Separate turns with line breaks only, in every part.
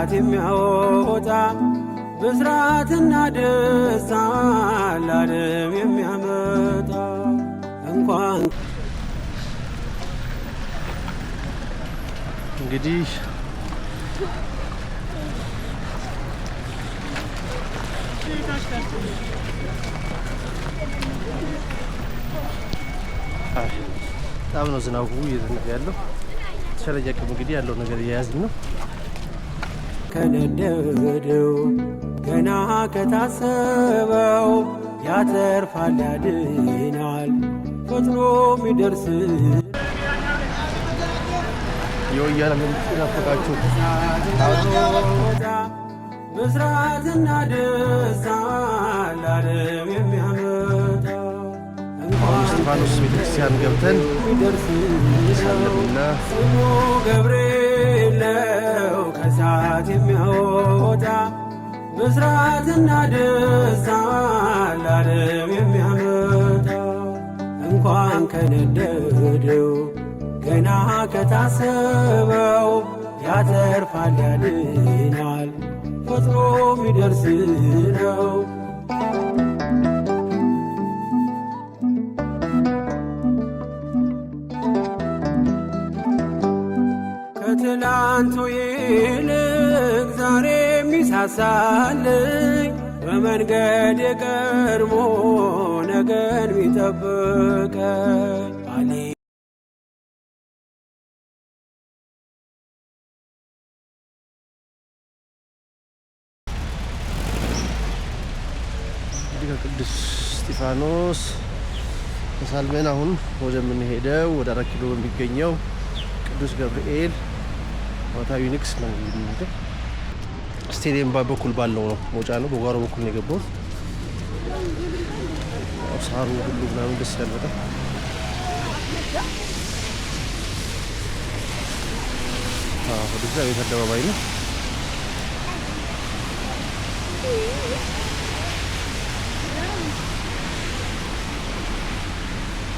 ከሳት የሚያወጣ ብስራትና ደስታ ለዓለም የሚያመጣ እንኳን
እንግዲህ በጣም ነው ዝናቡ እየዘነበ ያለው። ተሸረጃቀም እንግዲህ ያለው ነገር እየያዝን ነው።
ከነደደው ገና ከታሰበው ያተርፋል ያድናል ፈጥኖ የሚደርስ
የወያኔ መንግስት ናፈቃችሁ
ብስራትና ደስታ ለዓለም የሚያመጣ
እስጢፋኖስ ቤተክርስቲያን ገብተን
የሚደርስና ስሙ ገብርኤል ነው ከሳት የሚያወጣ ብስራትና ደስታ ለዓለም የሚያመጣ እንኳን ከነደደው ገና ከታሰበው ያተርፋል ያድናል ፈጥኖ የሚደርስ ነው። ከትላንቱ ይልቅ ዛሬ የሚሳሳልኝ በመንገድ የቀድሞ ነገን የሚጠብቀኝ
ቅዱስ እስጢፋኖስ ተሳልመን አሁን ወደምንሄደው ወደ 4 ኪሎ የሚገኘው ቅዱስ ገብርኤል ዓመታዊ ንግስ ነው። እንግዲህ ስቴዲየም በኩል ባለው ነው መውጫ ነው። በጓሮ በኩል ነው የገባው። ሳሩ ሁሉ ምናምን ደስ ይላል በጣም። ወደዛ ቤት አደባባይ ነው።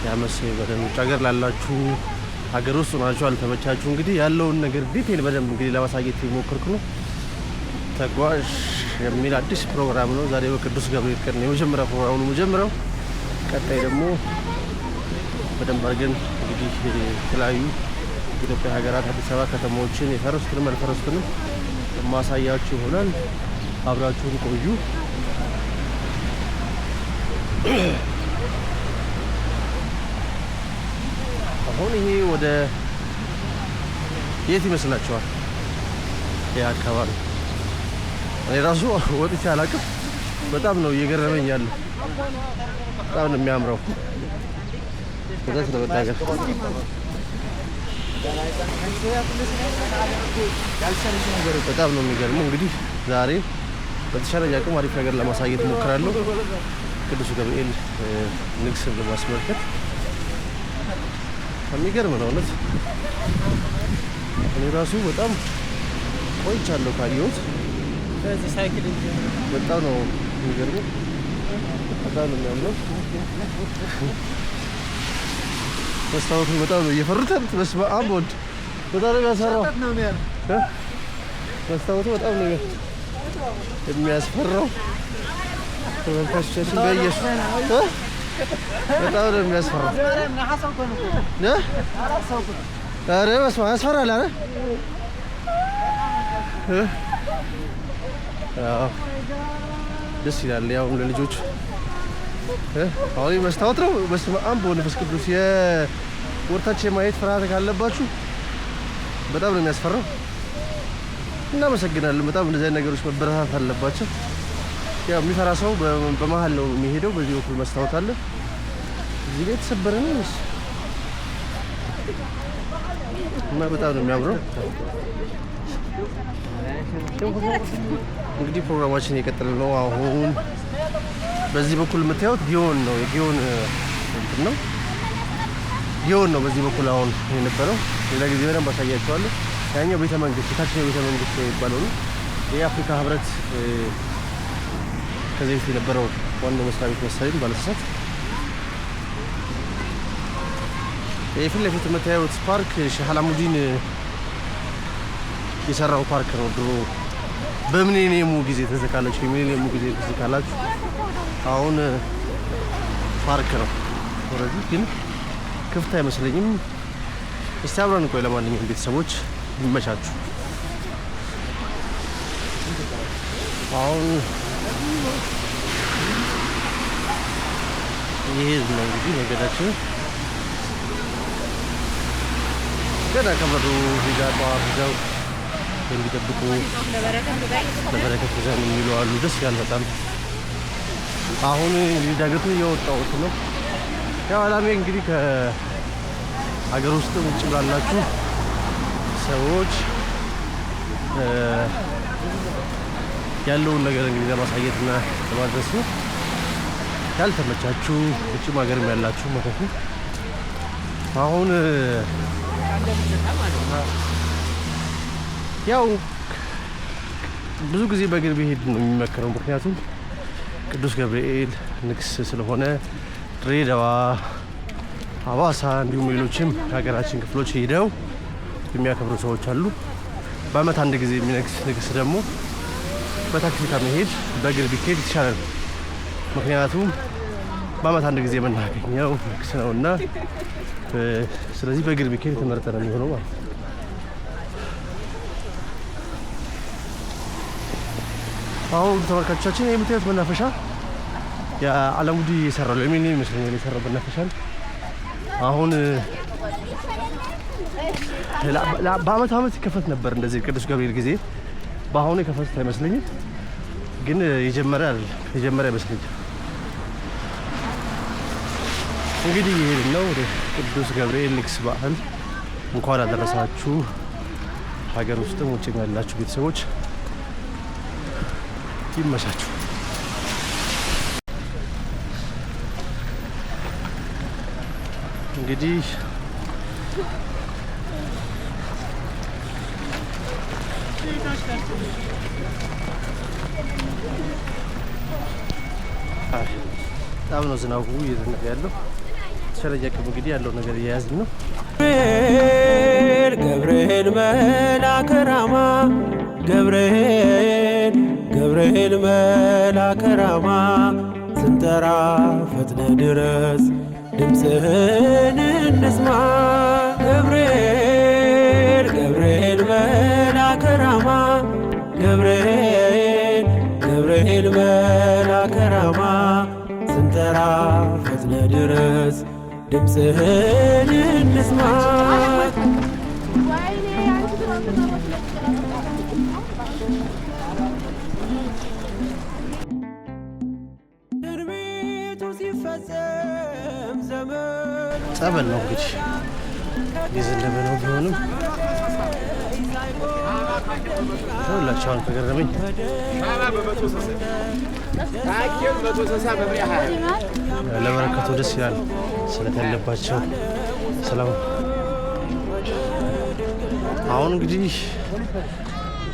ያመሰ በደንብ ውጭ ሀገር ላላችሁ ሀገር ውስጥ ናችሁ አልተመቻችሁ እንግዲህ ያለውን ነገር ዲቴል በደንብ እንግዲህ ለማሳየት እየሞከርኩ ነው። ተጓዥ የሚል አዲስ ፕሮግራም ነው። ዛሬ በቅዱስ ገብርኤል ቀን ነው የመጀመሪያ ፕሮግራሙ ነው የጀመረው። ቀጣይ ደግሞ በደንብ አድርገን እንግዲህ የተለያዩ ኢትዮጵያ ሀገራት አዲስ አበባ ከተሞችን የፈረሱትንም አልፈረሱትንም ማሳያችሁ ይሆናል። አብራችሁን ቆዩ። አሁን ይሄ ወደ የት ይመስላችኋል? ይሄ አካባቢ እኔ ራሱ ወጥቼ አላውቅም። በጣም ነው እየገረመኝ ያለው። በጣም ነው የሚያምረው። በጣም ነው በጣም በጣም ነው የሚገርመው። እንግዲህ ዛሬ በተሻለ አቅም አሪፍ ነገር ለማሳየት ሞክራለሁ። ቅዱስ ገብርኤል ንግስን ለማስመልከት የሚገርም ነው እውነት። እኔ ራሱ በጣም ቆይቻለሁ ካየሁት።
በዚህ ሳይክል
በጣም ነው የሚገርመው። በጣም ነው የሚያምረው። መስታወቱ በጣም ነው እየፈሩታል። በስመ አብ ወልድ በጣም ነው የሚያስፈራው። መስታወቱ በጣም ነው የሚያስፈራው። ተመልካቾቻችን በኢየሱስ በጣም ነው የሚያስፈራው። ኧረ በስመ አብ ያስፈራል። አዎ ደስ ይላል። ያው ለልጆች አሁን መስታወት ነው። በስመ አብ በመንፈስ ቅዱስ የወርታች የማየት ፍርሃት ካለባችሁ በጣም ነው የሚያስፈራው። እናመሰግናለን። በጣም እንደዚህ አይነት ነገሮች መበረታታት አለባቸው። ያው የሚፈራ ሰው በመሀል ነው የሚሄደው። በዚህ በኩል መስታወት አለ። እዚህ ላይ የተሰበረ ነው እና በጣም ነው የሚያምረው። እንግዲህ ፕሮግራማችን የቀጠለ ነው። አሁን በዚህ በኩል የምታዩት ጊዮን ነው። የጊዮን እንትን ነው። ጊዮን ነው በዚህ በኩል አሁን የነበረው። ሌላ ጊዜ በደንብ አሳያችኋለሁ። ያኛው ቤተ መንግስት፣ የታችኛው ቤተ መንግስት የሚባለው ነው። የአፍሪካ ህብረት ከዚህ በፊት የነበረው ዋናው መስሪያ ቤት መሰለኝ ባለስሳት። የፊት ለፊት የምታዩት ፓርክ ሼህ አላሙዲን የሰራው ፓርክ ነው። ድሮ በሚሊኒየሙ ጊዜ ተዘካላችሁ። የሚሊኒየሙ ጊዜ ተዘካላችሁ። አሁን ፓርክ ነው። ወረዲ ግን ክፍት አይመስለኝም። እስቲ አብረን ቆይ። ለማንኛውም ቤተሰቦች ይመቻችሁ። አሁን ይሄ ነው እንግዲህ መንገዳችን ገና ከበሩ ሂጃው የሚጠብቁ ለበረከት ዘን የሚሉ አሉ። ደስ ይላል በጣም። አሁን ዳገቱ እየወጣሁት ነው። ያው አላሜ እንግዲህ ከሀገር ውስጥ ውጭ ላላችሁ ሰዎች ያለውን ነገር እንግዲህ ለማሳየትና ለማድረስ ነው። ያልተመቻችሁ ውጭም ሀገርም ያላችሁ ማለት ነው። አሁን ያው ብዙ ጊዜ በእግር ቢሄድ ነው የሚመከረው። ምክንያቱም ቅዱስ ገብርኤል ንግስ ስለሆነ ድሬዳዋ፣ ሐዋሳ እንዲሁም ሌሎችም የሀገራችን ክፍሎች ሄደው የሚያከብሩ ሰዎች አሉ። በአመት አንድ ጊዜ የሚነግስ ንግስ ደግሞ በታክሲ ከመሄድ በእግር ቢሄድ የተሻለ ነው። ምክንያቱም በአመት አንድ ጊዜ የምናገኘው ንግስ ነውና፣ ስለዚህ በእግር ቢሄድ የተመረጠ ነው የሚሆነው ማለት ነው። አሁን ተመልካቾቻችን የምታዩት መናፈሻ የአለሙዲ የሰራው ለምን ይመስለኛል የሰራው መናፈሻ ነው። አሁን በአመት አመት ይከፈት ነበር እንደዚህ ቅዱስ ገብርኤል ጊዜ። በአሁኑ የከፈቱት አይመስለኝም፣ ግን የጀመረ አይመስለኝም። እንግዲህ ይሄን ነው ወደ ቅዱስ ገብርኤል ንግስ በዓል እንኳን አደረሳችሁ። ሀገር ውስጥም ውጭም ያላችሁ ቤተሰቦች ይመቻችሁ። እንግዲህ በጣም ነው ዝናቡ እየዘነበ ያለው። ተሸረጃቅም እንግዲህ ያለው ነገር እየያዝን ነው።
ገብርኤል መልአከ ራማ ገብርኤል መልአከ ራማ ስንጠራ ፈጥነ ድረስ ድምፅህን እንስማ። ገብርኤል መልአከ ራማ ገብርኤል መልአከ ራማ ስንጠራ ፈጥነ ድረስ ድምፅህን እንስማ።
ጸበል ነው እንግዲህ የዘነበ ነው። ቢሆንም ሁላችሁ አሁን ከገረመኝ ለበረከቱ ደስ ይላል። ስለተለባቸው ሰላም። አሁን እንግዲህ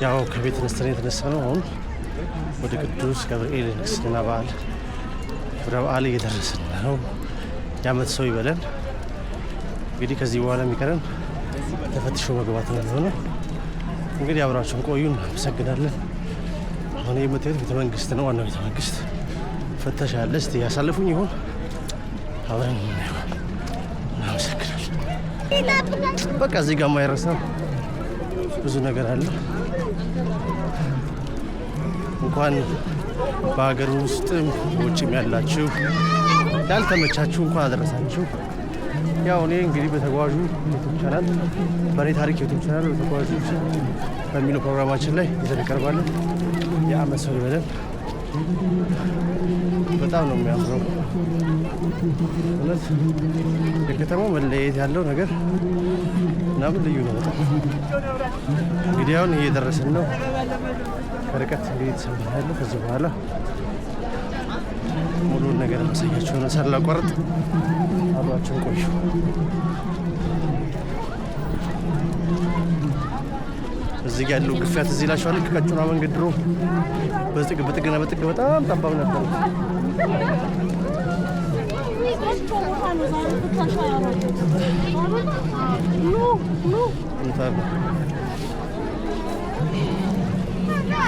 ያው ከቤት ተነስተን የተነሳ ነው። አሁን ወደ ቅዱስ ገብርኤል ንግስና በዓል ወደ በዓል እየደረስን ነው። የዓመት ሰው ይበለን። እንግዲህ ከዚህ በኋላ የሚቀረን ተፈትሾ መግባት ነው የሚሆነው። እንግዲህ አብራችሁን ቆዩን። አመሰግናለን። አሁን የምታዩት ቤተ መንግስት ነው፣ ዋናው ቤተ መንግስት ፍተሻ አለ። እስቲ ያሳልፉኝ ይሆን? አብረን እናመሰግናለን። በቃ እዚህ ጋር የማይረሳ ብዙ ነገር አለ። እንኳን በሀገር ውስጥም ውጭም ያላችሁ ያልተመቻችሁ እንኳን አደረሳችሁ። ያው እኔ እንግዲህ በተጓዡ ዩቲዩብ ቻናል በእኔ ታሪክ ዩቲዩብ ቻናል በተጓዦች በሚለው ፕሮግራማችን ላይ ይዘን እንቀርባለን። የዓመት ሰው ይበለን። በጣም ነው የሚያምረው እውነት። የከተማው መለየት ያለው ነገር ምናምን ልዩ ነው በጣም። እንግዲህ አሁን እየደረስን ነው። ከርቀት እንግዲህ ተሰምተን ያለው ከዚህ በኋላ ሙሉውን ነገር ማሳያችሁ ነው። ሳላቋርጥ አብራችሁን ቆዩ። እዚህ ጋር ያለው ግፊያት እዚህ ላችኋል። ከቀጭኗ መንገድ ድሮ በጥግና በጥግ በጣም ጠባብ ነበር።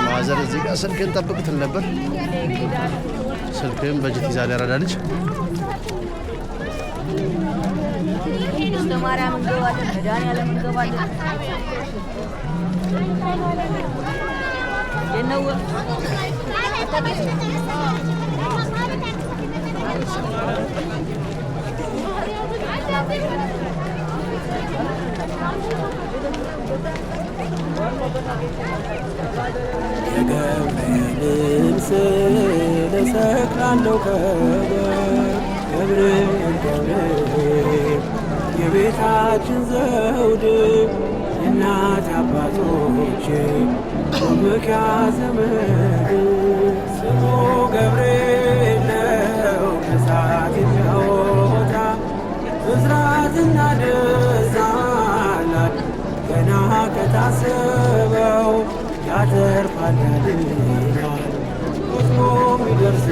ማዘር እዚህ ጋር ስልክን ጠብቅትን ነበር። ስልክን በእጅ ትይዛለህ ያራዳ ልጅ።
ማርያም እንገባለን፣ መድኃኒዓለም እንገባለን። የነው
የገብርኤልን ስዕል እሰቅላለሁ ከበር ገብርኤል ገብርኤል የቤታችን ዘውድ የእናት አባቶቼ መመኪያ ዘመድ ስሙ ገብርኤል ነው ከእሳት የሚያወጣ ብስራትና ደስታ አላት ገና ከታሰበው ያተርፋል ያድናል ፈጥኖ የሚደርስ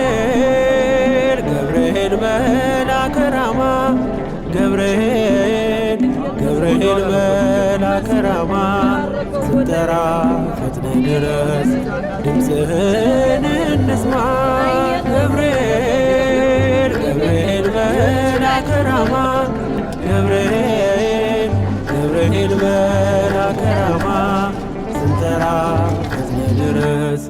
ገብርኤል ገብርኤል መልአከ ራማ ገብርኤል ገብርኤል መልአከ ራማ ስንጠራ ፈጥነህ ድረስ ድምፅህን እንስማ ገብርኤል ገብርኤል መልአከ ራማ ገብርኤል ገብርኤል መልአከ ራማ ስንጠራ ፈጥነህ ድረስ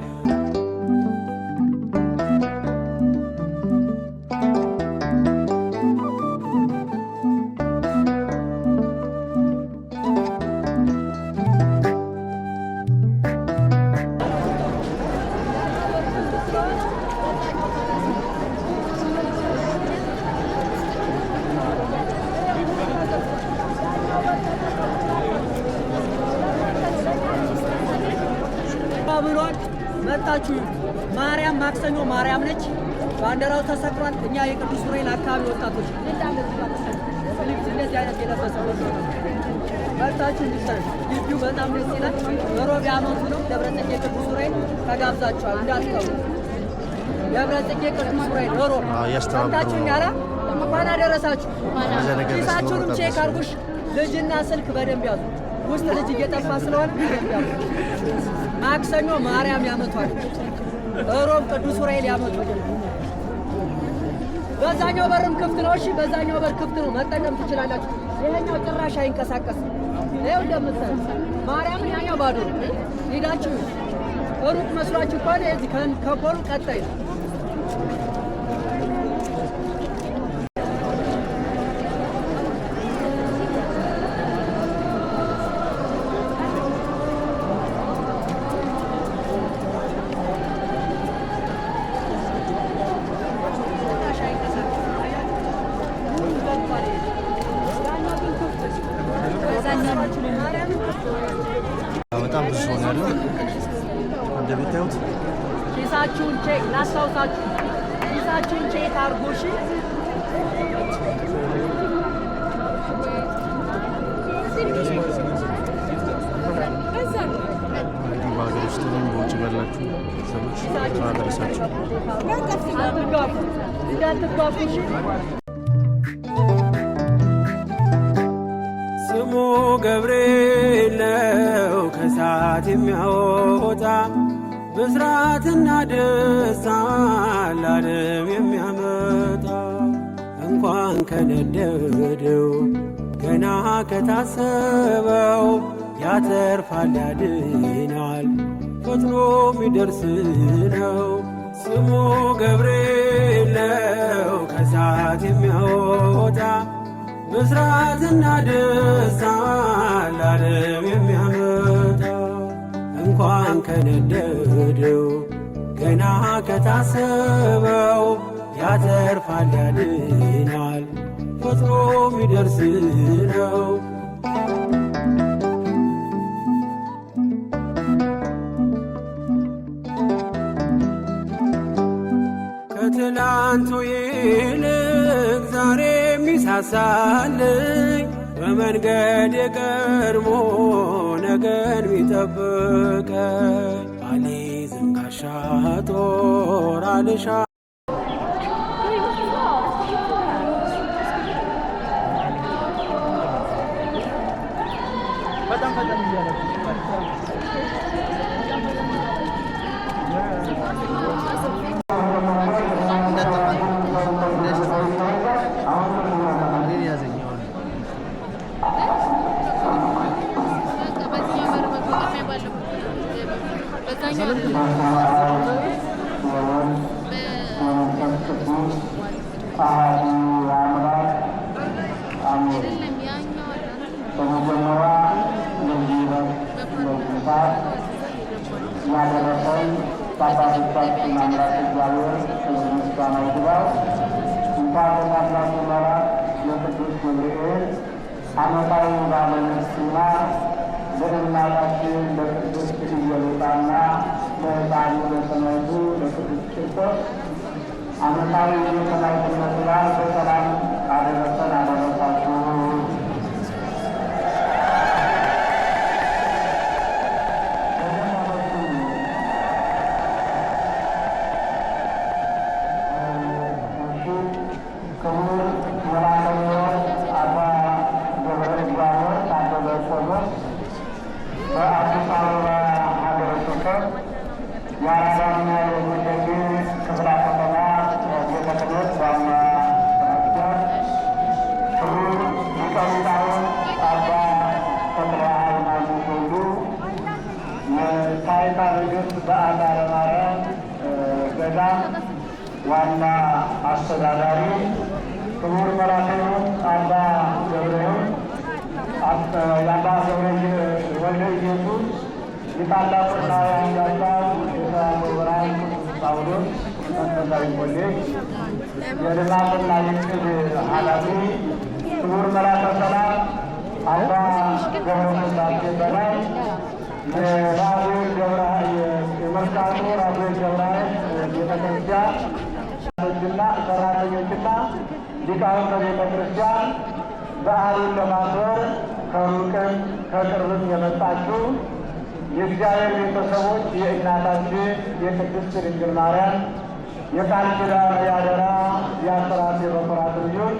ብሏል። መጣችሁ ማርያም ማክሰኞ ማርያም ነች። ባንዲራው ተሰቅሏል። እኛ የቅዱስ ዑራኤል አካባቢ ወጣቶች እንደዚህ አይነት የለበሰ መጣችሁ እንዲሰሩ ግቢው በጣም ደስ ይላል። በሮብ ዓመቱ ነው። ደብረጽጌ ቅዱስ ዑራኤል ተጋብዛችኋል እንዳትቀሩ። ደብረጽጌ ቅዱስ ዑራኤል ሮብ መጣችሁ ያላ እንኳን አደረሳችሁ። ኪሳችሁንም ቼክ አድርጉሽ። ልጅና ስልክ በደንብ ያዙ። ውስጥ ልጅ እየጠፋ ስለሆነ ማክሰኞ ማርያም ያመቷል። ሮብ ቅዱስ ዑራኤል ያመቷል። በዛኛው በርም ክፍት ነው። እሺ በዛኛው በር ክፍት ነው፣ መጠቀም ትችላላችሁ። ይሄኛው ጭራሽ አይንቀሳቀስም። ይኸው እንደምታዩት ማርያምን ያኛው ባዶ ነው። ሄዳችሁ ሩቅ መስሏችሁ ከሆነ እዚህ ከፖሉ ቀጣይ ነው።
በጣም ብዙ ሰው ነው ያለው እንደምታዩት።
ኪሳችሁን ቼክ ላስታውሳችሁ፣ ኪሳችሁን ቼክ አድርጉ። እሺ
በሀገር ውስጥ በውጭ ያላችሁ ሰዎች አደረሳችሁ
እንዳትጋፉ።
ስሙ ገብርኤል ነው ከእሳት የሚያወጣ ብስራትና ደስታ ለዓለም የሚያመጣ እንኳን ከነደደው ገና ከታሰበው ያተርፋል ያድናል ፈጥኖ የሚደርስ ነው። ስሙ ገብርኤል ነው ከእሳት የሚያወጣ ብስራትና ደስታ ለዓለም የሚያመጣ እንኳን ከነደደው ገና ከታሰበው ያተርፋል ያድናል ፈጥኖ የሚደርስ ነው። ከትላንቱ ይልቅ ዛሬ የሚሳሳልኝ በመንገድ የቀድሞ ነገን ሚጠብቀኝ አልይዝም ጋሻ ጦር አልሻ
ያደረሰን አባቶቻችን አምላክ እግዚአብሔር ክብር ምስጋና ይግባው። እንኳን ለታላቁ መልአክ ለቅዱስ ገብርኤል ዓመታዊ በዓለ ንግሥና ለእናታችን ለቅድስት ኢየሉጣና ለሕፃኑ ለሰማዕቱ ለቅዱስ ቂርቆስ ዓመታዊ የሰማዕትነት በዓል በሰላም አደረሰን አደረሳችሁ። በአዲስ አበባ ሀገረ ስብከት የአራዳና የጉለሌ ክፍለ ከተማ ቤተ ክህነት ዋና ስራ አስኪያጅ ክቡር ሊቀ ሊቃውንት አባ ተክለ ሃይማኖት ሁሉ የታዕካ ንግሥት በዓታ ማርያም ገዳም ዋና አስተዳዳሪ ክቡር መልአከ አባ ገብርኤል የአባ ገብረ ወልደ ኢየሱስ የታላቁና የአንጋፋው የሰላም ብርሃን ቅዱስ ጳውሎስ መንፈሳዊ ኮሌጅ የልማትና የዕቅድ ኃላፊ ክቡር መልአከ ሰላም አባ ገብረ ስላሴ በላይ የመርካቶ ራጉኤል ገብረሐይል ቤተክርስቲያን ሰራተኞችና ሊቃውንተ ቤተ ክርስቲያን በዓሉን ለማክበር ከሩቅም ከቅርብም የመጣችሁ የእግዚአብሔር ቤተሰቦች የእናታችን የቅድስት ድንግል ማርያም የቃል ኪዳን የአደራ የአስራት የበኩራት ልጆች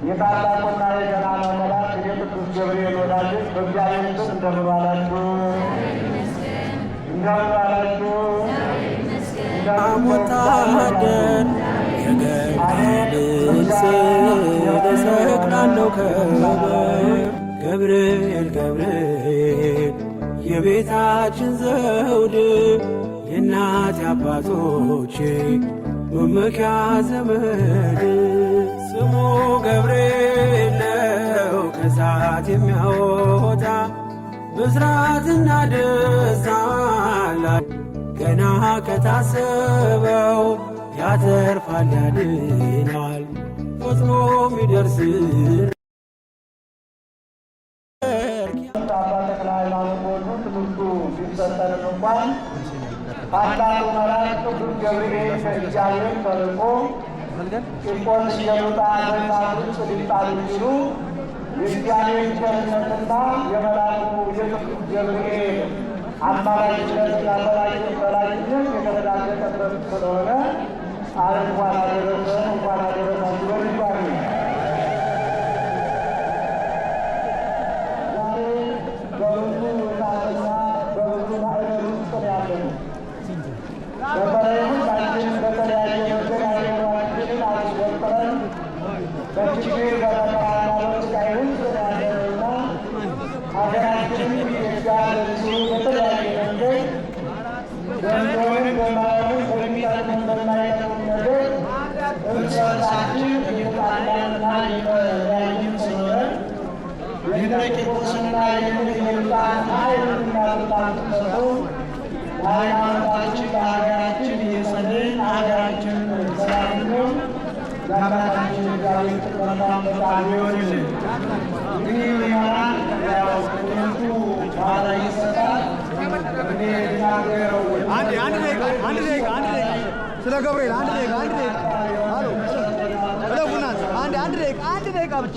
የታላቁና የገናናው መልአክ የቅዱስ ገብርኤል ወዳጆች በእግዚአብሔር ስም እንደምን ዋላችሁ? እንደምን ዋላችሁ?
ወታደር የገብርኤልን ስዕል እሰቅላለሁ ከበር ገብርኤል ገብርኤል የቤታችን ዘውድ የእናት አባቶቼ መመኪያ ዘመድ ስሙ ገብርኤል ነው ከእሳት የሚያወጣ ብስራትና ደስታ ገና ከታሰበው ያተርፋል ያድናል ፈጥኖ ሚደርስ
አባ ተክለ ሃይማኖት ወሉ ትምህርቱ ቢሰጠንም እንኳን ታላቁ መልአክ ቅዱስ ገብርኤል ከእግዚአብሔር ተልኮ ቂርቆስ ኢየሉጣ በእሳት ውስጥ ሊጣሉ ሲሉ የእግዚአብሔር ቸርነትና የመልአኩ የቅዱስ ገብርኤል አማላጅነትና በላይነት የተረጋገጠበት ስለሆነ እንኳን አደረሰን እንኳን አደረሳችሁ በድጋሚ። ዛሬ በብዙ እሳትና በብዙ ማዕበል ውስጥ ነው ያለነው። በተለይ ሁላችን በተለያየ ነገር አገራችንን አስወጥረን በችግር በመከራና በስቃይ ውስጥ ነው ያለነውና ሀገራችንን የእግዚአብሔር በተለያየ መንገድ ገንዘብን በማየት በሚጠቅም በማይጠቅም ነገር እርስ በርሳችን እየተጣላንና እየተለያየን ስለሆነ የደብረ ቂርቆስና የኢየሉጣን ኃይልና ብርታት ሰጥቶ ለሃይማኖታችን ለሀገራችን እየጸለይን ሀገራችንን ሰላም እንዲሆን የአምላካችን እግዚአብሔር መልካም ፈቃዱ ይሆንልን። እንግዲህ ምዕመናን ያው ትምህርቱ በኋላ ይሰጣል። እኔ ልናገረው
ስለ ገብርኤል አንድ ደቂቃ አሎ ለቡናት አንድ ደቂቃ ብቻ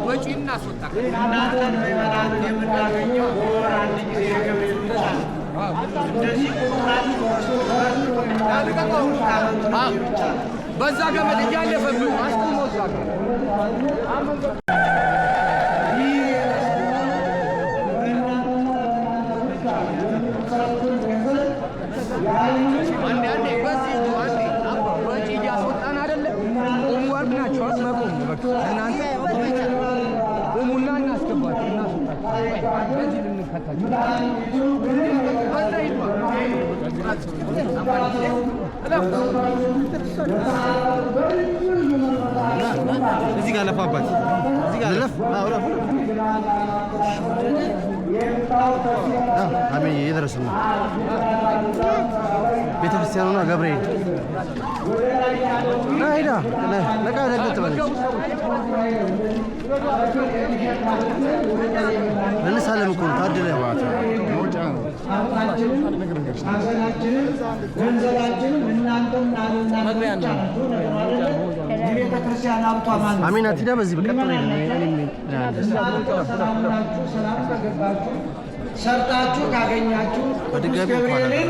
ወጪ እናስወጣ
እናንተን ምዕመናን የምናገኘው በወር አንድ ጊዜ የገብርኤል ብቻ ነው። እንደዚህ
በዛ ገመድ እያለፈብን አስቁሞ እዛ ወጪ እያስወጣን አይደለ? ቆሙ አልናቸው መቆም እናንተ ቆሙና እናስገባቸው እናስወጣቸው በዚህ ልንከታቸው
እዚህ ጋር ለፋባት እዚህ ጋር ለፍ አውራፉ አሜን ይደረስና ቤተክርስቲያኑና ገብርኤል ናይዳ ለካ ደግጥ በለች ለነሳለም እኮ ታደለ ባታ
ገንዘባችንን እናንተም የቤተክርስቲያን ሀብቷ ማለት
አሜን አትዳ በዚህ በቀጥታ
ሰርታችሁ ካገኛችሁ
በድጋሚ
ገብርኤልን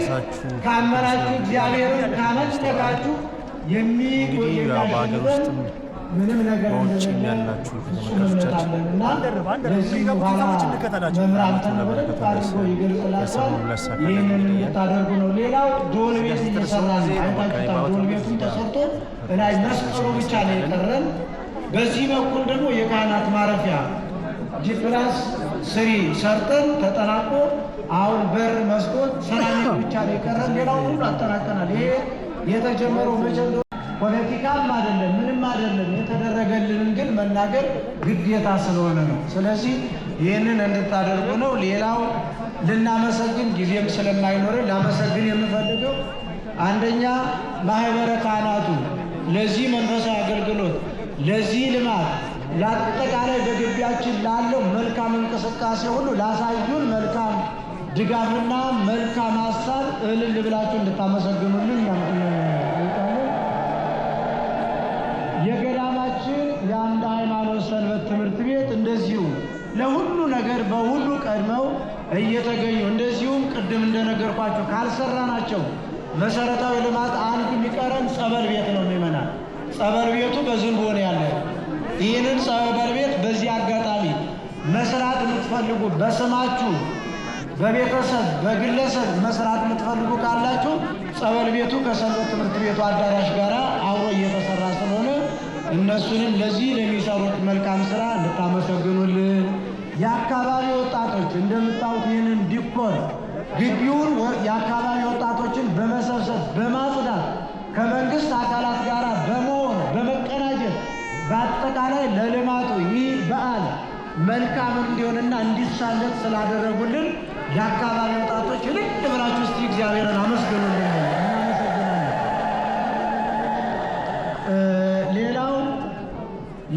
ካመናችሁ እግዚአብሔርን ካመለካችሁ
በሀገር ውስጥ
ምንም ነገር
በውጭ ያላችሁ ተመልካቾቻችን
ታደርጉ ነው። ሌላው ዶል ቤት እየሰራ ዶል ቤቱን ተሰርቶ ላይ መስቀሉ ብቻ ነው የቀረን። በዚህ በኩል ደግሞ የካህናት ማረፊያ ጂፕላስ ስሪ ሰርተን ተጠናቆ አሁን በር መስኮት ሰራሚክ ብቻ ነው የቀረን። ሌላው ሁሉ አጠናቀናል። ይሄ የተጀመረው መቼ ፖለቲካም አይደለም ምንም አይደለም። የተደረገልንን ግን መናገር ግዴታ ስለሆነ ነው። ስለዚህ ይህንን እንድታደርጉ ነው። ሌላው ልናመሰግን ጊዜም ስለማይኖር ላመሰግን የምፈልገው አንደኛ ማህበረ ካህናቱ ለዚህ መንፈሳዊ አገልግሎት ለዚህ ልማት ለአጠቃላይ በግቢያችን ላለው መልካም እንቅስቃሴ ሁሉ ላሳዩን መልካም ድጋፍና መልካም ሀሳብ እልል ብላችሁ እንድታመሰግኑልን የገዳማችን የአንድ ሃይማኖት ሰንበት ትምህርት ቤት እንደዚሁ ለሁሉ ነገር በሁሉ ቀድመው እየተገኙ እንደዚሁም ቅድም እንደነገርኳችሁ ካልሰራናቸው መሰረታዊ ልማት አንዱ የሚቀረን ጸበል ቤት ነው። የሚመናል ጸበል ቤቱ በዝንቦ ነው ያለ። ይህንን ጸበል ቤት በዚህ አጋጣሚ መስራት የምትፈልጉ በስማችሁ በቤተሰብ በግለሰብ መስራት የምትፈልጉ ካላችሁ ጸበል ቤቱ ከሰንበት ትምህርት ቤቱ አዳራሽ ጋር አብሮ እየተሰራ ስለሆነ እነሱንም ለዚህ ለሚሰሩት መልካም ስራ እንድታመሰግኑልን። የአካባቢ ወጣቶች እንደምታዩት ይህንን ዲኮር ግቢውን የአካባቢ ወጣቶችን በመሰብሰብ በማጽዳት ከመንግስት አካላት ጋር በመሆን በመቀናጀት በአጠቃላይ ለልማቱ ይህ በዓል መልካም እንዲሆንና እንዲሳለጥ ስላደረጉልን የአካባቢ ወጣቶች ልክ ብላችሁ እስቲ እግዚአብሔርን አመስግኑልን። እናመሰግናለን። ሌላው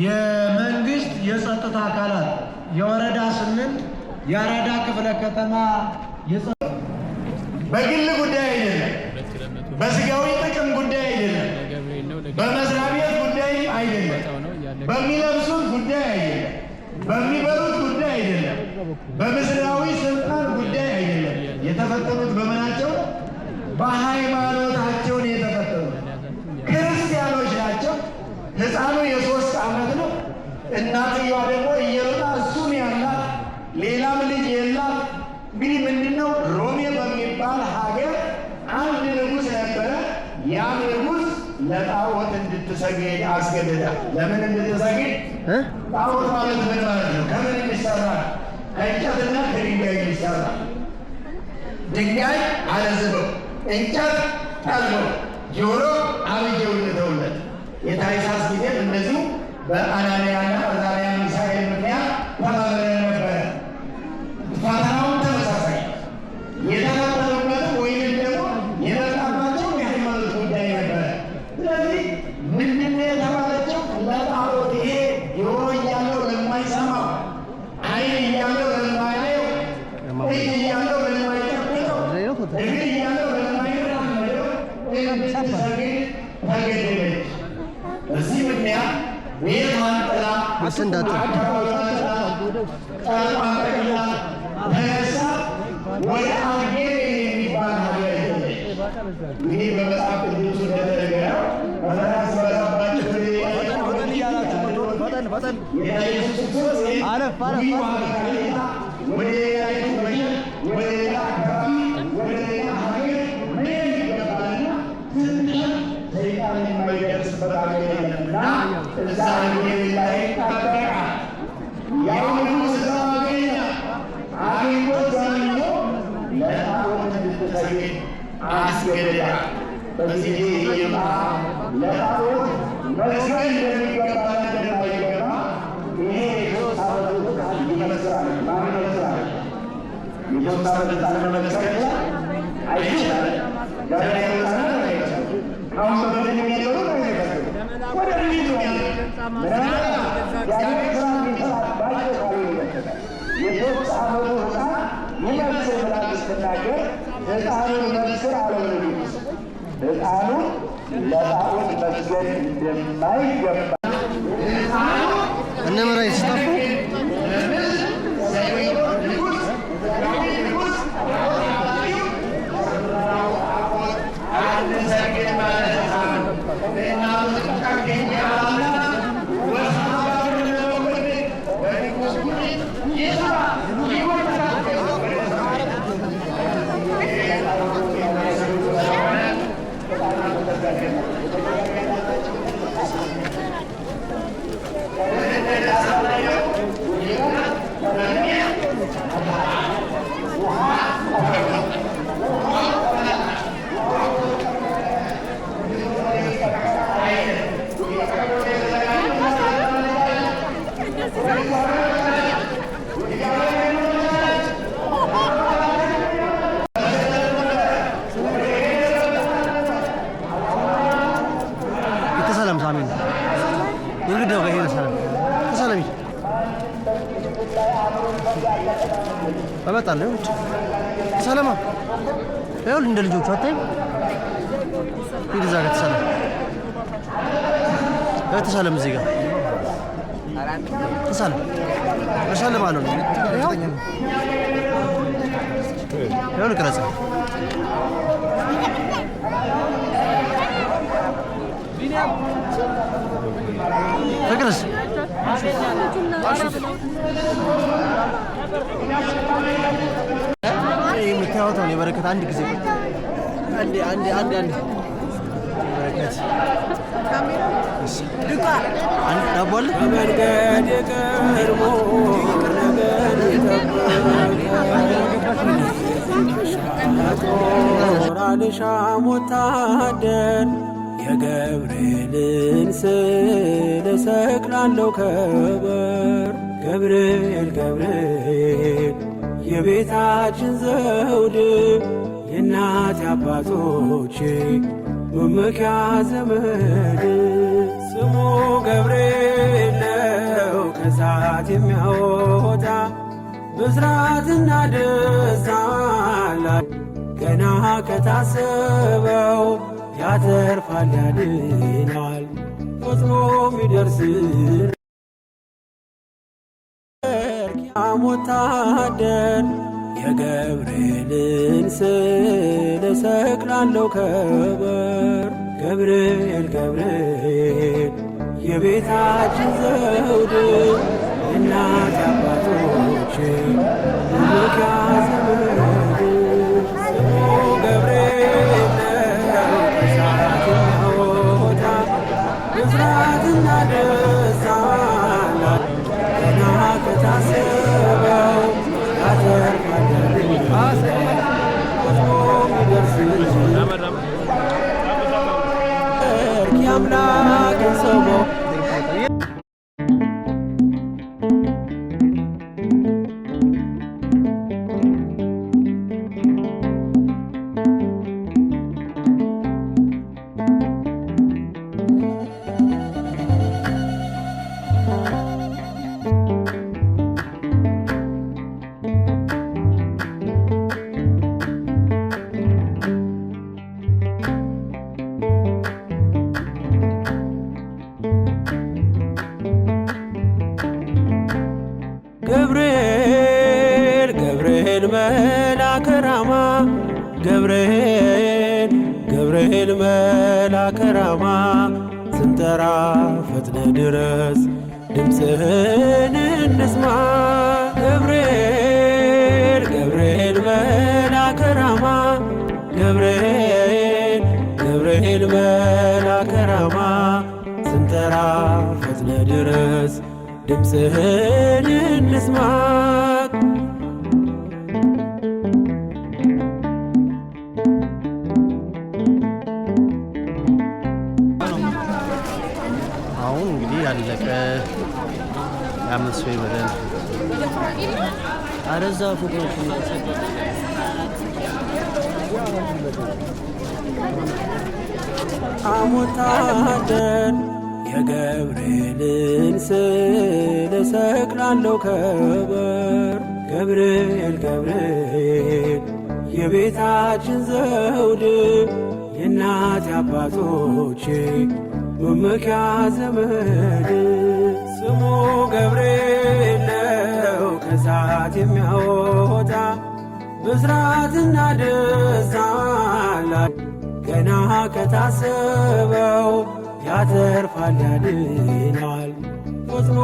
የመንግስት የጸጥታ አካላት የወረዳ 8 የአራዳ ክፍለ ከተማ በግል ጉዳይ አይደለም፣ በስጋዊ ጥቅም ጉዳይ አይደለም፣ በመስሪያ ቤት ጉዳይ አይደለም፣ በሚለብሱት ጉዳይ አይደለም፣ በሚበሉት ጉዳይ አይደለም፣ በምስራዊ ስልጣን ጉዳይ አይደለም። የተፈተኑት በምናቸው? በሃይማኖታቸው ነው የተፈተኑት። ክርስቲያኖች ናቸው። ሕፃኑ የ3 ዓመት ነው። እናትየዋ ደግሞ እየሮጣ እሱም ያላት ሌላም ልጅ የላት። እንግዲህ ምንድነው ሮሜ በሚባል ሀገር አንድ ንጉሥ ነበረ። ያም ንጉሥ ለጣዖት እንድትሰግድ አስገድዳል። ለምን እንድትሰግድ? ጣዖት ማለት ምን ማለት ነው? ከምን የሚሰራ? ከእንጨትና ከድንጋይ የሚሰራ። ድንጋይ አለዝበው፣ እንጨት ጠልበው፣ ጆሮ አብጀው እንተውለት። የታኅሳስ ጊዜም እንደዚሁ በአናንያና አዛርያ ሚሳኤል ምክንያት ተባብረን ነበረ። ፈተናውን ተመሳሳይ የተፈተኑበት ወይም ደግሞ የመጣባቸው የሃይማኖት ጉዳይ ነበረ። ስለዚህ ምንድነው የተባለቸው? ለጣዖት ይሄ ጆሮ እያለው ለማይሰማው፣ ዓይን እያለው ለማያየው፣ እጅ እያለው ለማይጨብጠው፣ እግር እያለው ለማይራመደው
መስንዳት በመጣለው ሰላማ ይኸውልህ እንደ ልጆቹ አታይም? ሂድ እዛ ጋር ተሳለም እዚህ ጋር ተሳለም አለው። ይኸውልህ ቅረጽ ፍቅርስ የምታዩት ነው የበረከት አንድ ጊዜ አንድ በረከት ዳቦ አለ
በመንገድ ቀርቦ ጦራልሻም ወታደር የገብርኤልን ስዕል እሰቅላለሁ ከበር ገብርኤል ገብርኤል የቤታችን ዘውድ የእናት አባቶቼ መመኪያ ዘመድ ስሙ ገብርኤል ነው ከእሳት የሚያወጣ ብስራትና ደስታ ገና ከታሰበው ያተርፋል ያድናል ፈጥኖ የሚደርስ ወታደር የገብርኤልን ስዕል እሰቅላለሁ ከበር ገብርኤል ገብርኤል የቤታችን ዘውድ እናት አባቶቼ መመኪያ ዘመድ ስሙ ገብርኤል ነው ከእሳት የሚያወጣ ብስራትና ደስታ ገና ከታሰበው ያተርፋል የአምላክን ሰው ገብርኤል ገብርኤል መልአከ ራማ ስንጠራ ፈጥነ ድረስ ድምፅህን እንስማ። ገብርኤል ገብርኤል መልአከ ራማ ገብርኤል ገብርኤል መልአከ ራማ ስንጠራ ፈጥነ ድረስ ድምፅህን እንስማ።
አሁን እንግዲህ ያለቀ የአምስት ሰው ይበላል። አረዛ ፎቶች
አሞታደን የገብርኤልን ስዕል እሰቅላለሁ ከበር። ገብርኤል ገብርኤል የቤታችን ዘውድ የእናት አባቶቼ መመኪያ ዘመድ ስሙ ገብርኤል ነው ከእሳት የሚያወጣ ብስራትና ደስታ ላይ ገና ከታሰበው ያተርፋል ያድናል ፈጥኖ